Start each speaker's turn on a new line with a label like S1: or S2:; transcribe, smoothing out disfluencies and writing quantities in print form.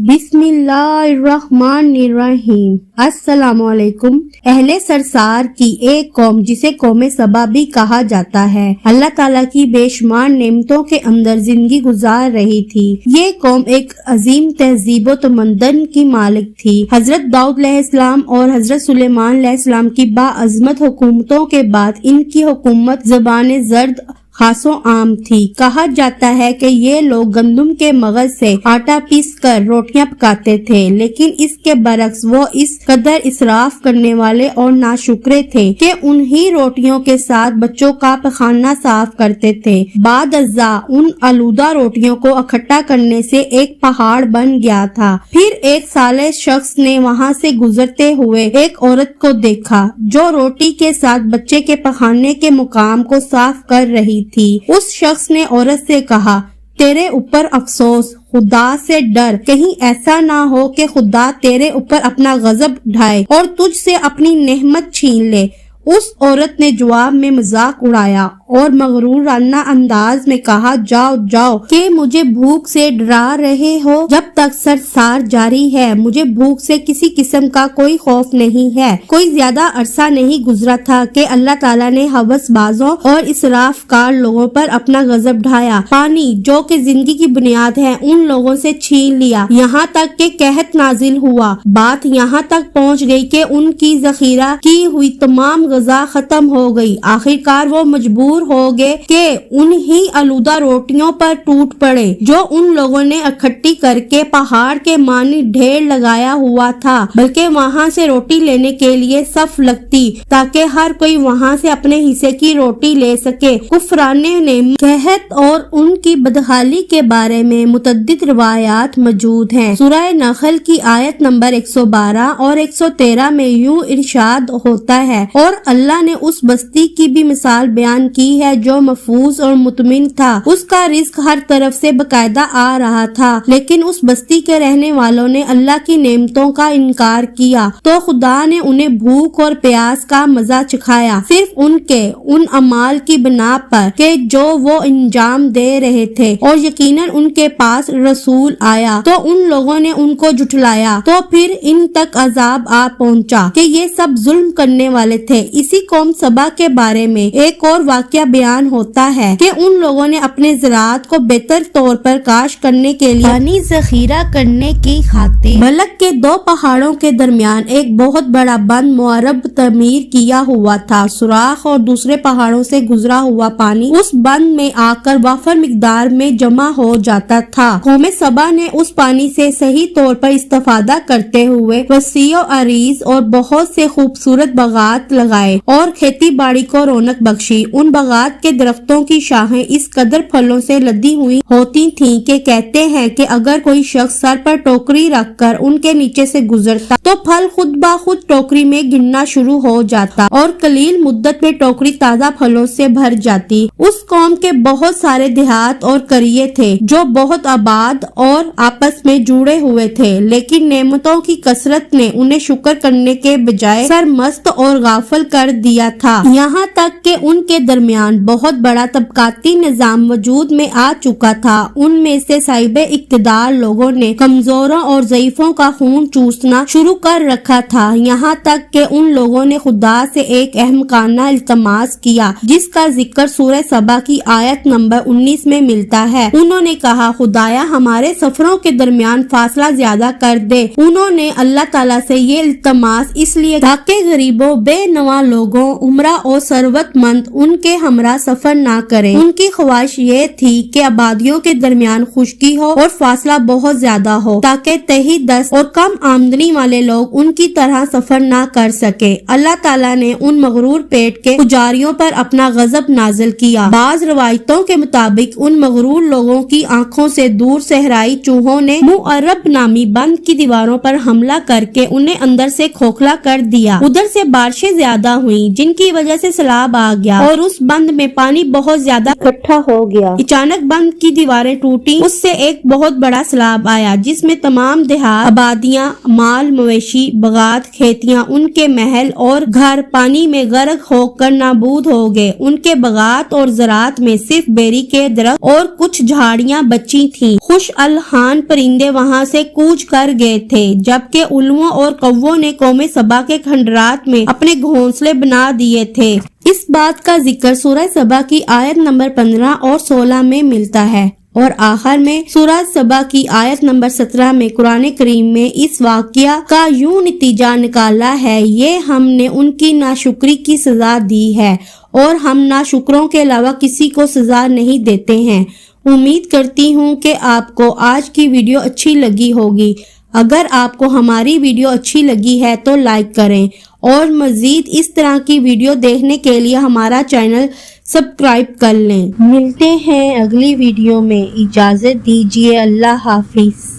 S1: बिस्मिल्लाहिर्रहमानिर्रहीम। अस्सलाम वालेकुम। अहले सरसार की एक कौम जिसे कौम सबा भी कहा जाता है, अल्लाह ताला की बेशुमार नेमतों के अंदर जिंदगी गुजार रही थी। ये कौम एक अजीम तहजीब व तमद्दुन की मालिक थी। हजरत दाऊद अलैहिस्सलाम और हजरत सुलेमान अलैहिस्सलाम की बाअज़मत हुकूमतों के बाद इनकी हुकूमत ज़बान ज़र्द खासो आम थी। कहा जाता है कि ये लोग गंदुम के मगज से आटा पीस कर रोटियां पकाते थे, लेकिन इसके बरक्स वो इस कदर इसराफ करने वाले और नाशुक्रे थे कि उन्हीं रोटियों के साथ बच्चों का पखाना साफ करते थे। बाद अज़्ज़ा उन आलूदा रोटियों को इकट्ठा करने से एक पहाड़ बन गया था। फिर एक साले शख्स ने वहाँ से गुजरते हुए एक औरत को देखा जो रोटी के साथ बच्चे के पखाने के मुकाम को साफ कर रही थी। उस शख्स ने औरत से कहा, तेरे ऊपर अफसोस, खुदा से डर, कहीं ऐसा ना हो कि खुदा तेरे ऊपर अपना गजब ढाए और तुझसे अपनी नेमत छीन ले। उस औरत ने जवाब में मजाक उड़ाया और मगरूराना अंदाज में कहा, जाओ जाओ कि मुझे भूख से डरा रहे हो। जब तक सरसार जारी है मुझे भूख से किसी किस्म का कोई खौफ नहीं है। कोई ज्यादा अरसा नहीं गुजरा था कि अल्लाह ताला ने हवसबाजों और इसराफकार लोगों पर अपना गजब ढाया। पानी जो कि जिंदगी की बुनियाद है उन लोगों से छीन लिया, यहाँ तक कि कहत नाजिल हुआ। बात यहाँ तक पहुँच गई कि उनकी जखीरा की हुई तमाम गज़ा खत्म हो गई। आखिरकार वो मजबूर हो गए कि उन्हीं आलूदा रोटियों पर टूट पड़े जो उन लोगों ने इकट्ठी करके पहाड़ के मानी ढेर लगाया हुआ था, बल्कि वहाँ से रोटी लेने के लिए सफ लगती ताकि हर कोई वहाँ से अपने हिस्से की रोटी ले सके। कुफराने ने कहत और उनकी बदहाली के बारे में मुतअद्दिद रिवायात मौजूद हैं। सूरह नहल की आयत नंबर 112 और 113 में यूं इरशाद होता है, और अल्लाह ने उस बस्ती की भी मिसाल बयान की है जो महफूज और मुतमिन था। उसका रिस्क हर तरफ से बकायदा आ रहा था, लेकिन उस बस्ती के रहने वालों ने अल्लाह की नेमतों का इनकार किया तो खुदा ने उन्हें भूख और प्यास का मजा चखाया, सिर्फ उनके उन अमाल की बिना पर कि जो वो इंजाम दे रहे थे। और यकीनन उनके पास रसूल आया तो उन लोगों ने उनको जुठलाया, तो फिर इन तक अजाब आ पहुंचा कि ये सब जुल्म करने वाले थे। इसी कौम सबा के बारे में एक और वाकया बयान होता है कि उन लोगों ने अपने ज़राअत को बेहतर तौर पर काश करने के लिए पानी ज़खीरा करने की खातिर बलक के दो पहाड़ों के दरमियान एक बहुत बड़ा बंद मुअर्रब तमीर किया हुआ था। सुराख और दूसरे पहाड़ों से गुजरा हुआ पानी उस बंद में आकर वाफर मिकदार में जमा हो जाता था। कौम सबा ने उस पानी से सही तौर पर इस्तेफादा करते हुए वसीओ अरीज और बहुत से खूबसूरत बागात लगाए और खेती बाड़ी को रौनक बख्शी। उन बागात के दरख्तों की शाखें इस कदर फलों से लदी हुई होती थीं कि कहते हैं कि अगर कोई शख्स सर पर टोकरी रखकर उनके नीचे से गुजरता तो फल खुद ब खुद टोकरी में गिरना शुरू हो जाता और कलील मुद्दत में टोकरी ताजा फलों से भर जाती। उस कौम के बहुत सारे देहात और करिए थे जो बहुत आबाद और आपस में जुड़े हुए थे, लेकिन नेमतों की कसरत ने उन्हें शुक्र करने के बजाय सरमस्त और गाफिल कर दिया था। यहाँ तक कि उनके दरमियान बहुत बड़ा तबकाती निजाम वजूद में आ चुका था। उनमें से साहिबे इक्तदार लोगों ने कमजोरों और ज़ईफों का खून चूसना शुरू कर रखा था। यहाँ तक कि उन लोगों ने खुदा से एक अहमकाना इल्तमास किया जिसका जिक्र सूरह सबा की आयत नंबर 19 में मिलता है। उन्होंने कहा, खुदाया हमारे सफरों के दरमियान फासला ज्यादा कर दे। उन्होंने अल्लाह ताला से ये इल्तमास इसलिए ताकि गरीबों, बेनवा लोगों, उम्रा और सरवतमंद उनके हमरा सफर ना करें। उनकी ख्वाहिश ये थी कि आबादियों के दरमियान खुशकी हो और फासला बहुत ज्यादा हो ताकि तही दस्त और कम आमदनी वाले लोग उनकी तरह सफर ना कर सके। अल्लाह ताला ने उन मगरूर पेट के पुजारियों पर अपना गजब नाजिल किया। बाज रवायतों के मुताबिक उन मगरूर लोगों की आंखों से दूर सहराई चूहों ने मुअर्रब नामी बंद की दीवारों पर हमला करके उन्हें अंदर से खोखला कर दिया। उधर से बारिशें ज्यादा پیدا ہوئی جن کی وجہ سے سیلاب آ گیا اور اس بند میں پانی بہت زیادہ اکٹھا ہو گیا۔ اچانک بند کی دیواریں ٹوٹی، اس سے ایک بہت بڑا سیلاب آیا جس میں تمام دیہات، آبادیاں، مال مویشی، باغات، کھیتیاں، ان کے محل اور گھر پانی میں غرق ہو کر نابود ہو گئے۔ ان کے باغات اور زراعت میں صرف بیری کے درخت اور کچھ جھاڑیاں بچی تھیں۔ خوش الحان پرندے وہاں سے کوچ کر گئے تھے، جبکہ الووں اور کووں نے قوم سبا کے کھنڈرات میں اپنے گھونسلے بنا دیے تھے۔ اس بات کا ذکر سورہ سبا کی آیت نمبر 15 اور 16 میں ملتا ہے، اور آخر میں سورہ سبا کی آیت نمبر 17 میں قرآن کریم میں اس واقعہ کا یوں نتیجہ نکالا ہے: یہ ہم نے ان کی ناشکری کی سزا دی ہے اور ہم ناشکروں کے علاوہ کسی کو سزا نہیں دیتے ہیں۔ امید کرتی ہوں کہ آپ کو آج کی ویڈیو اچھی لگی ہوگی۔ اگر آپ کو ہماری ویڈیو اچھی لگی ہے تو لائک کریں اور مزید اس طرح کی ویڈیو دیکھنے کے لیے ہمارا چینل سبسکرائب کر لیں۔ ملتے ہیں اگلی ویڈیو میں، اجازت دیجیے، اللہ حافظ۔